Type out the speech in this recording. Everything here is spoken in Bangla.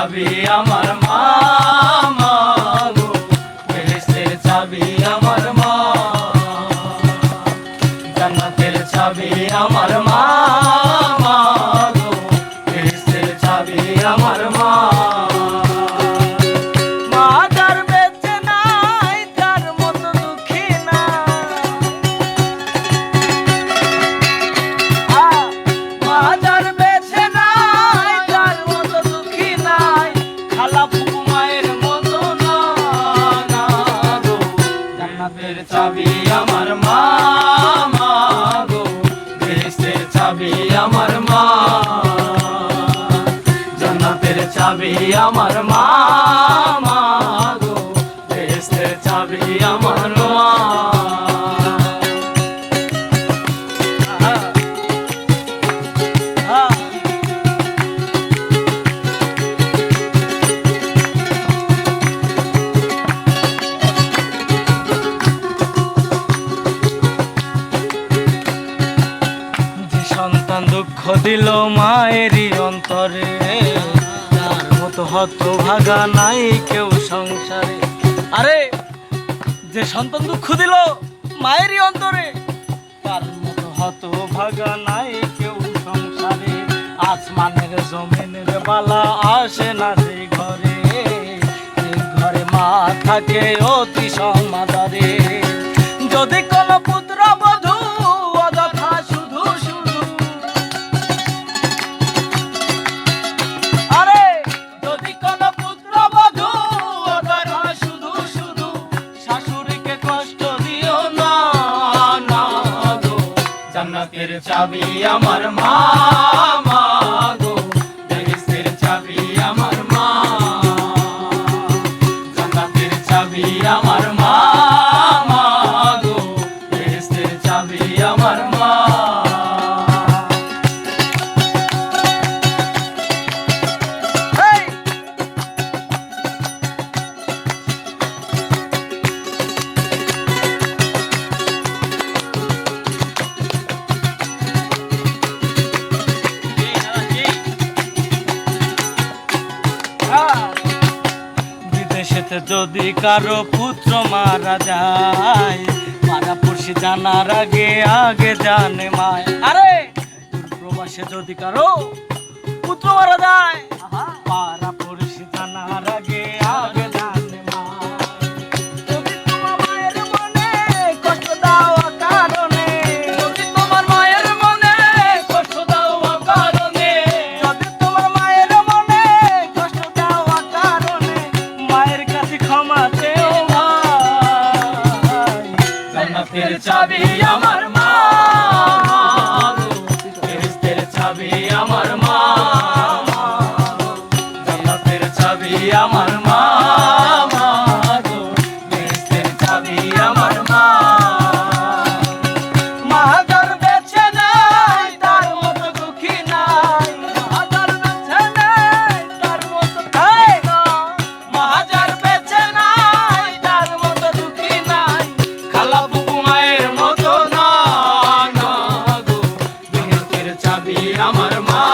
চাবি আমার মা মা গো, বেহেশতের চাবি আমার মা, জান্নাতের চাবি আমার মা মা গো, বেহেশতের চাবি আমার মা। চাবি আমার মা মা গো, বেহেশতের চাবি আমার মা, জান্নাতের চাবি আমার মা মা গো, বেহেশতের চাবি আমার মা। সন্তান দুঃখ দিল মায়েরই অন্তরে, তার মতো হতভাগা নাই কেউ সংসারে। আরে যে সন্তান দুঃখ দিল মায়েরই অন্তরে, তার মতো হতভাগা নাই কেউ সংসারে। আসমানের জমিনের বালা আসে না যে ঘরে, যে ঘরে মা থাকে অতি সমাদরে। যদি কোনো পুত্র বধূ অযথা শুধু শুধু, আরে যদি কোনো পুত্র বধূ অযথা শুধু শুধু, শাশুড়িকে কষ্ট দিও না না গো, জান্নাতের চাবি আমার মা মা গো, বেহেশতের চাবি আমার মা, জান্নাতের চাবি আমার মা মা গো, বেহেশতের চাবি আমার মা। বিদেশেতে যদি কারো পুত্র মারা যায়, পাড়াপড়শি জানার আগে আগে জানে মায়। আরে প্রবাসে যদি কারো পুত্র মারা যায়, পাড়াপড়শি জানার আগে আগে জানে মায়। যদি তোমার মায়ের মনে কষ্ট দেওয়া কারণে, যদি তোমার মায়ের মনে কষ্ট দেওয়া কারণে, যদি তোমার মায়ের মনে কষ্ট দেওয়া কারণে, মায়ের কাছে ক্ষমা চেও ভাই, জান্নাতের চাবি আমার মা গো, বেহেশতের চাবি আমার মা, জান্নাতের চাবি আমার মা মা গো, বেহেশতের চাবি আমার মা। মা যার বেঁচে নাই তার মতো দুঃখী নাই, মা যার বেঁচে নাই তার মতো দুঃখী নাই, মা যার বেঁচে নাই তার মতো দুঃখী নাই, খালা বুবু মায়ের মতো না না গো, বেহেশতের চাবি আমার মা।